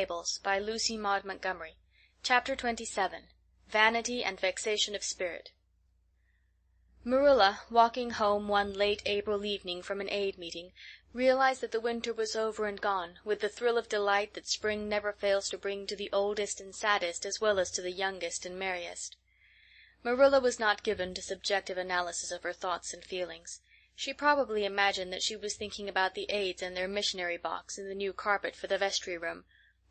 Gables by Lucy Maud Montgomery. Chapter 27. Vanity and Vexation of Spirit. Marilla, walking home one late April evening from an aid meeting, realized that the winter was over and gone, with the thrill of delight that spring never fails to bring to the oldest and saddest as well as to the youngest and merriest. Marilla was not given to subjective analysis of her thoughts and feelings. She probably imagined that she was thinking about the aids and their missionary box and the new carpet for the vestry room,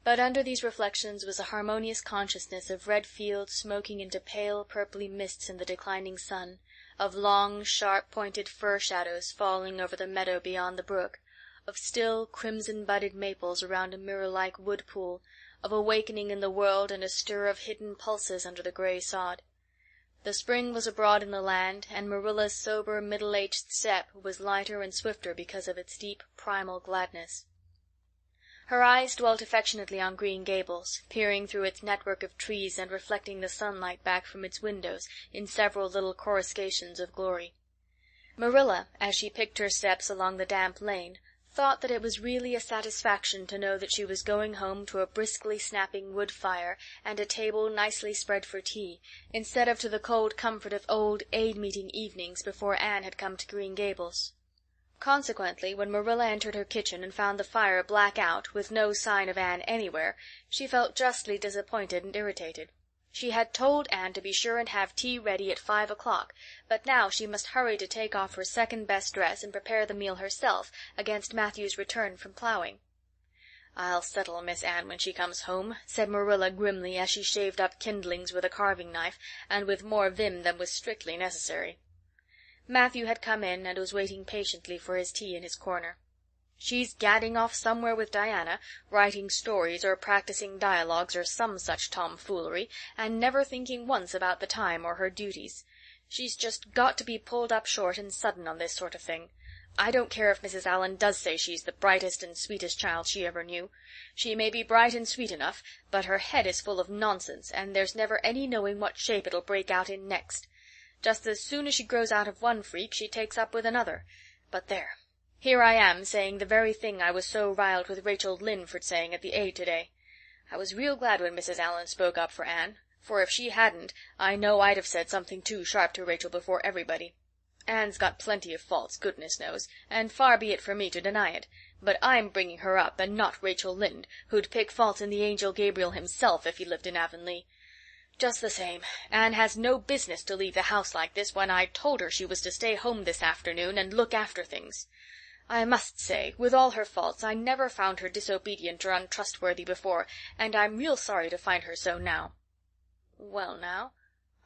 but under these reflections was a harmonious consciousness of red fields smoking into pale purply mists in the declining sun, of long sharp-pointed fir shadows falling over the meadow beyond the brook, of still crimson-budded maples around a mirror-like wood-pool, of awakening in the world and a stir of hidden pulses under the gray sod. The spring was abroad in the land, and Marilla's sober, middle-aged step was lighter and swifter because of its deep, primal gladness. Her eyes dwelt affectionately on Green Gables, peering through its network of trees and reflecting the sunlight back from its windows in several little coruscations of glory. Marilla, as she picked her steps along the damp lane, thought that it was really a satisfaction to know that she was going home to a briskly snapping wood fire and a table nicely spread for tea, instead of to the cold comfort of old aid-meeting evenings before Anne had come to Green Gables. Consequently, when Marilla entered her kitchen and found the fire black out, with no sign of Anne anywhere, she felt justly disappointed and irritated. She had told Anne to be sure and have tea ready at 5 o'clock, but now she must hurry to take off her second-best dress and prepare the meal herself against Matthew's return from plowing. "I'll settle Miss Anne when she comes home," said Marilla grimly as she shaved up kindlings with a carving-knife, and with more vim than was strictly necessary. Matthew had come in and was waiting patiently for his tea in his corner. "She's gadding off somewhere with Diana, writing stories or practicing dialogues or some such tomfoolery, and never thinking once about the time or her duties. She's just got to be pulled up short and sudden on this sort of thing. I don't care if Mrs. Allan does say she's the brightest and sweetest child she ever knew. She may be bright and sweet enough, but her head is full of nonsense, and there's never any knowing what shape it'll break out in next. Just as soon as she grows out of one freak she takes up with another. But there, here I am saying the very thing I was so riled with Rachel Lynde for saying at the aid today. I was real glad when Mrs. Allan spoke up for Anne, for if she hadn't, I know I'd have said something too sharp to Rachel before everybody. Anne's got plenty of faults, goodness knows, and far be it from me to deny it, but I'm bringing her up, and not Rachel Lynde, who'd pick faults in the angel Gabriel himself if he lived in Avonlea. Just the same, Anne has no business to leave the house like this when I told her she was to stay home this afternoon and look after things. I must say, with all her faults, I never found her disobedient or untrustworthy before, and I'm real sorry to find her so now." "Well now,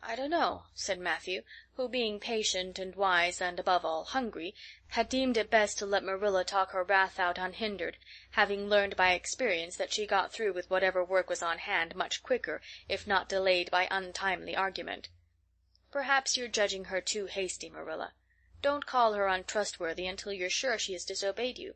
I don't know," said Matthew, who, being patient and wise and, above all, hungry, had deemed it best to let Marilla talk her wrath out unhindered, having learned by experience that she got through with whatever work was on hand much quicker, if not delayed by untimely argument. "Perhaps you're judging her too hasty, Marilla. Don't call her untrustworthy until you're sure she has disobeyed you.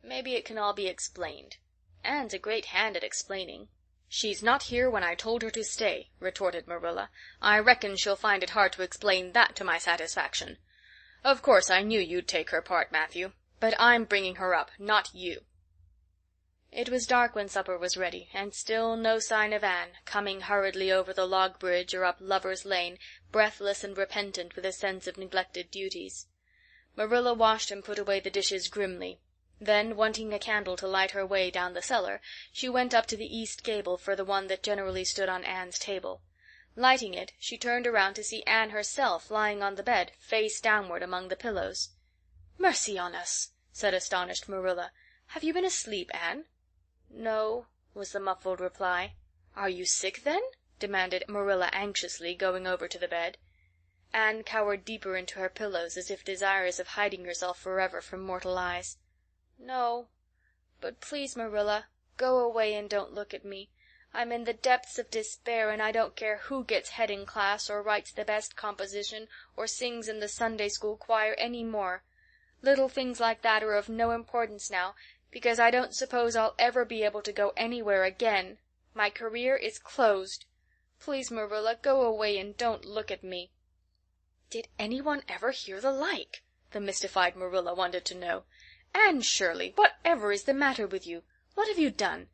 Maybe it can all be explained. Anne's a great hand at explaining." "She's not here when I told her to stay," retorted Marilla. "I reckon she'll find it hard to explain that to my satisfaction. Of course I knew you'd take her part, Matthew, but I'm bringing her up, not you." It was dark when supper was ready, and still no sign of Anne, coming hurriedly over the log bridge or up Lover's Lane, breathless and repentant with a sense of neglected duties. Marilla washed and put away the dishes grimly. Then, wanting a candle to light her way down the cellar, she went up to the east gable for the one that generally stood on Anne's table. Lighting it, she turned around to see Anne herself lying on the bed, face downward among the pillows. "Mercy on us," said astonished Marilla. "Have you been asleep, Anne?" "No," was the muffled reply. "Are you sick, then?" demanded Marilla anxiously, going over to the bed. Anne cowered deeper into her pillows as if desirous of hiding herself forever from mortal eyes. "No, but please, Marilla, go away and don't look at me. I'm in the depths of despair, and I don't care who gets head in class, or writes the best composition, or sings in the Sunday school choir any more. Little things like that are of no importance now, because I don't suppose I'll ever be able to go anywhere again. My career is closed. Please, Marilla, go away and don't look at me." Did anyone ever hear the like? The mystified Marilla wanted to know. "Anne Shirley, whatever is the matter with you? What have you done?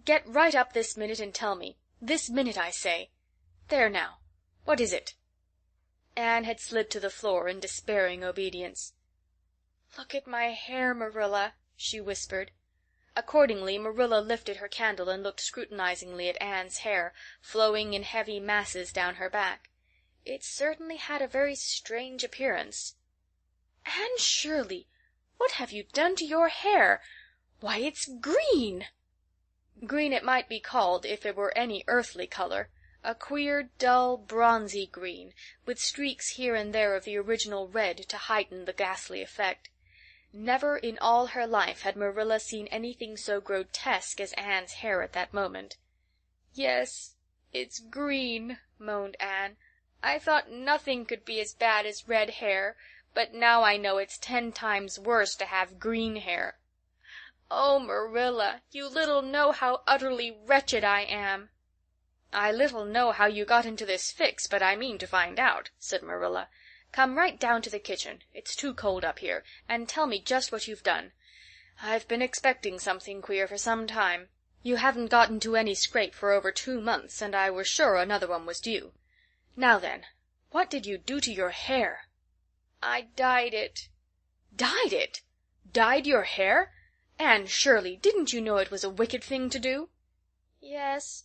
Get right up this minute and tell me. This minute, I say. There now. What is it?" Anne had slid to the floor in despairing obedience. "Look at my hair, Marilla," she whispered. Accordingly, Marilla lifted her candle and looked scrutinizingly at Anne's hair, flowing in heavy masses down her back. It certainly had a very strange appearance. "Anne Shirley, what have you done to your hair? Why, it's green!" Green it might be called if it were any earthly color, a queer, dull, bronzy green, with streaks here and there of the original red to heighten the ghastly effect. Never in all her life had Marilla seen anything so grotesque as Anne's hair at that moment. "Yes, it's green," moaned Anne. "I thought nothing could be as bad as red hair, but now I know it's 10 times worse to have green hair. Oh, Marilla, you little know how utterly wretched I am." "I little know how you got into this fix, but I mean to find out," said Marilla. "Come right down to the kitchen, it's too cold up here, and tell me just what you've done. I've been expecting something queer for some time. You haven't got into any scrape for over 2 months, and I was sure another one was due. Now then, what did you do to your hair?" "I dyed it." "Dyed it? Dyed your hair? Anne Shirley, didn't you know it was a wicked thing to do?" "Yes,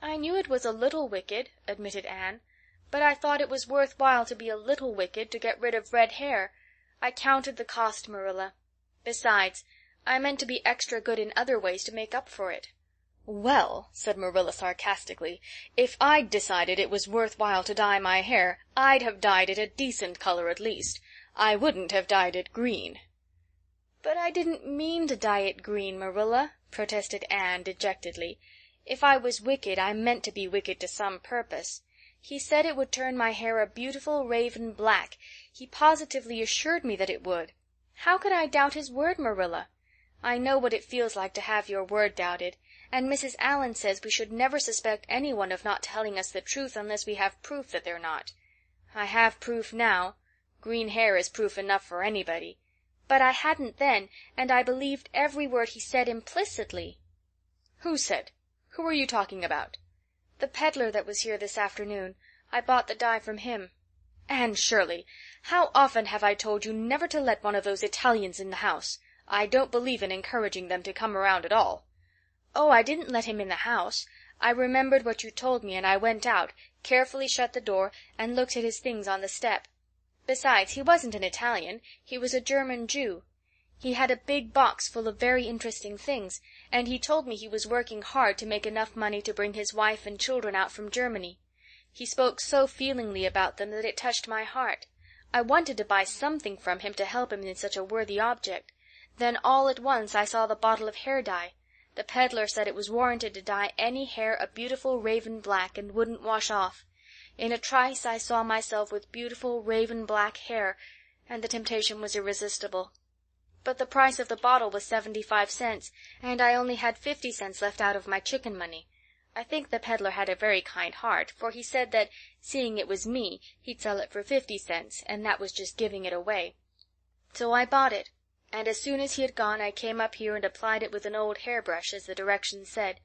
I knew it was a little wicked," admitted Anne, "but I thought it was worth while to be a little wicked to get rid of red hair. I counted the cost, Marilla. Besides, I meant to be extra good in other ways to make up for it." "Well," said Marilla sarcastically, "if I'd decided it was worth while to dye my hair, I'd have dyed it a decent color at least. I wouldn't have dyed it green." "But I didn't mean to dye it green, Marilla," protested Anne dejectedly. "If I was wicked, I meant to be wicked to some purpose. He said it would turn my hair a beautiful raven black. He positively assured me that it would. How could I doubt his word, Marilla? I know what it feels like to have your word doubted, and Mrs. Allan says we should never suspect anyone of not telling us the truth unless we have proof that they're not. I have proof now. Green hair is proof enough for anybody. But I hadn't then, and I believed every word he said implicitly." "Who said? Who are you talking about?" "The peddler that was here this afternoon. I bought the dye from him." "Anne Shirley, how often have I told you never to let one of those Italians in the house? I don't believe in encouraging them to come around at all." "Oh, I didn't let him in the house. I remembered what you told me, and I went out, carefully shut the door, and looked at his things on the step. Besides, he wasn't an Italian, he was a German Jew. He had a big box full of very interesting things, and he told me he was working hard to make enough money to bring his wife and children out from Germany. He spoke so feelingly about them that it touched my heart. I wanted to buy something from him to help him in such a worthy object. Then all at once I saw the bottle of hair dye. The peddler said it was warranted to dye any hair a beautiful raven black and wouldn't wash off. In a trice I saw myself with beautiful raven black hair, and the temptation was irresistible. But the price of the bottle was 75 cents, and I only had 50 cents left out of my chicken money. I think the peddler had a very kind heart, for he said that, seeing it was me, he'd sell it for 50 cents, and that was just giving it away. So I bought it, and as soon as he had gone I came up here and applied it with an old hairbrush, as the directions said.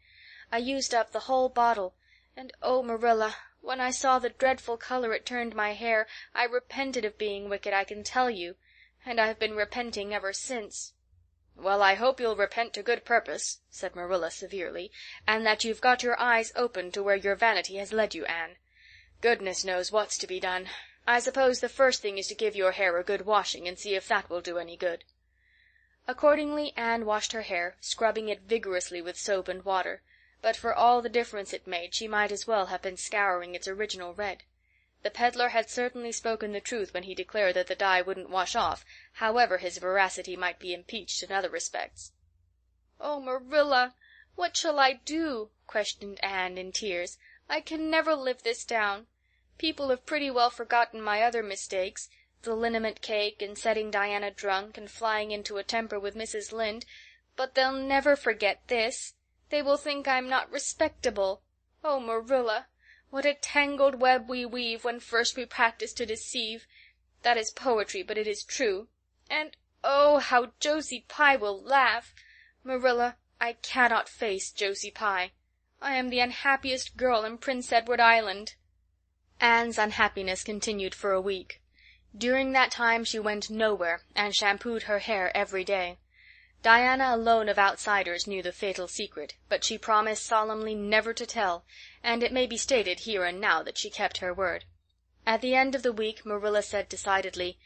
I used up the whole bottle, and oh, Marilla, when I saw the dreadful color it turned my hair, I repented of being wicked, I can tell you, and I've been repenting ever since." "Well, I hope you'll repent to good purpose," said Marilla severely, "and that you've got your eyes open to where your vanity has led you, Anne. Goodness knows what's to be done. I suppose the first thing is to give your hair a good washing and see if that will do any good." Accordingly Anne washed her hair, scrubbing it vigorously with soap and water, but for all the difference it made she might as well have been scouring its original red. The peddler had certainly spoken the truth when he declared that the dye wouldn't wash off, however his veracity might be impeached in other respects. "Oh, Marilla, what shall I do?" questioned Anne in tears. "I can never live this down. People have pretty well forgotten my other mistakes, the liniment cake and setting Diana drunk and flying into a temper with Mrs. Lynde, but they'll never forget this. They will think I'm not respectable. Oh, Marilla, what a tangled web we weave when first we practice to deceive. That is poetry, but it is true. And oh, how Josie Pye will laugh. Marilla, I cannot face Josie Pye. I am the unhappiest girl in Prince Edward Island." Anne's unhappiness continued for a week. During that time she went nowhere, and shampooed her hair every day. Diana alone of outsiders knew the fatal secret, but she promised solemnly never to tell, and it may be stated here and now that she kept her word. At the end of the week Marilla said decidedly,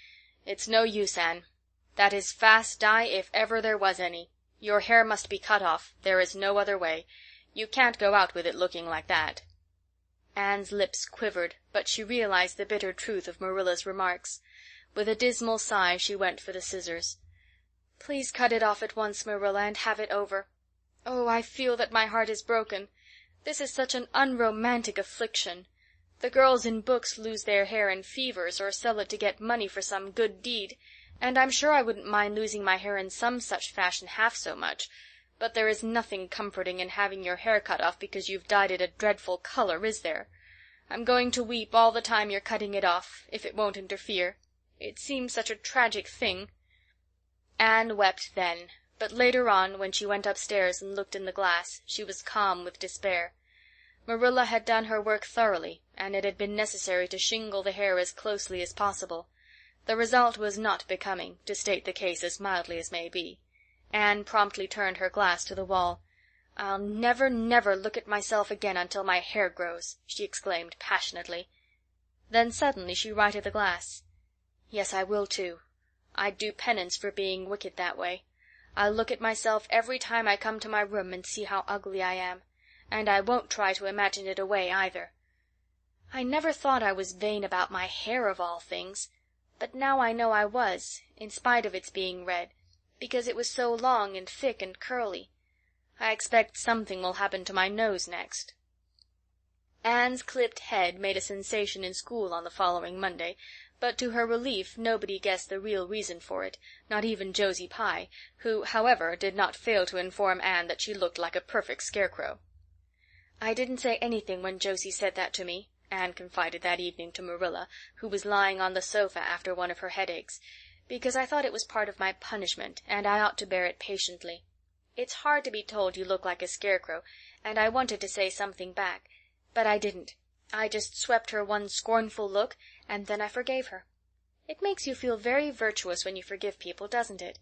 "It's no use, Anne. That is fast dye if ever there was any. Your hair must be cut off. There is no other way. You can't go out with it looking like that." Anne's lips quivered, but she realized the bitter truth of Marilla's remarks. With a dismal sigh she went for the scissors. "Please cut it off at once, Marilla, and have it over. Oh, I feel that my heart is broken. This is such an unromantic affliction. The girls in books lose their hair in fevers, or sell it to get money for some good deed, and I'm sure I wouldn't mind losing my hair in some such fashion half so much, but there is nothing comforting in having your hair cut off because you've dyed it a dreadful color, is there? I'm going to weep all the time you're cutting it off, if it won't interfere. It seems such a tragic thing." Anne wept then, but later on, when she went upstairs and looked in the glass, she was calm with despair. Marilla had done her work thoroughly, and it had been necessary to shingle the hair as closely as possible. The result was not becoming, to state the case as mildly as may be. Anne promptly turned her glass to the wall. "I'll never, never look at myself again until my hair grows," she exclaimed passionately. Then suddenly she righted the glass. "Yes, I will too. I'd do penance for being wicked that way. I'll look at myself every time I come to my room and see how ugly I am, and I won't try to imagine it away either. I never thought I was vain about my hair of all things, but now I know I was, in spite of its being red, because it was so long and thick and curly. I expect something will happen to my nose next." Anne's clipped head made a sensation in school on the following Monday, but to her relief nobody guessed the real reason for it, not even Josie Pye, who, however, did not fail to inform Anne that she looked like a perfect scarecrow. "I didn't say anything when Josie said that to me," Anne confided that evening to Marilla, who was lying on the sofa after one of her headaches, "because I thought it was part of my punishment, and I ought to bear it patiently. It's hard to be told you look like a scarecrow, and I wanted to say something back, but I didn't. I just swept her one scornful look, and then I forgave her. It makes you feel very virtuous when you forgive people, doesn't it?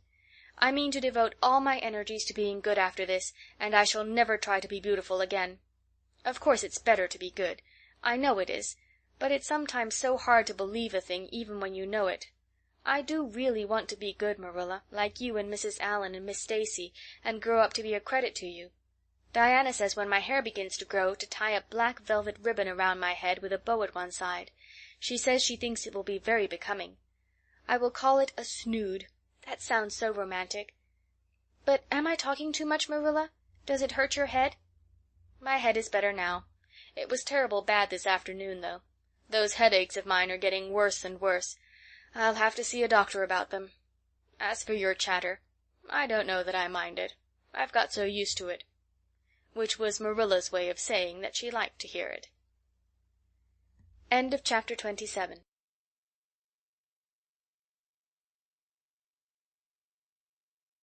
I mean to devote all my energies to being good after this, and I shall never try to be beautiful again. Of course it's better to be good. I know it is, but it's sometimes so hard to believe a thing even when you know it. I do really want to be good, Marilla, like you and Mrs. Allan and Miss Stacy, and grow up to be a credit to you. Diana says when my hair begins to grow to tie a black velvet ribbon around my head with a bow at one side. She says she thinks it will be very becoming. I will call it a snood. That sounds so romantic. But am I talking too much, Marilla? Does it hurt your head?" "My head is better now. It was terrible bad this afternoon, though. Those headaches of mine are getting worse and worse. I'll have to see a doctor about them. As for your chatter, I don't know that I mind it. I've got so used to it." Which was Marilla's way of saying that she liked to hear it. End of chapter 27.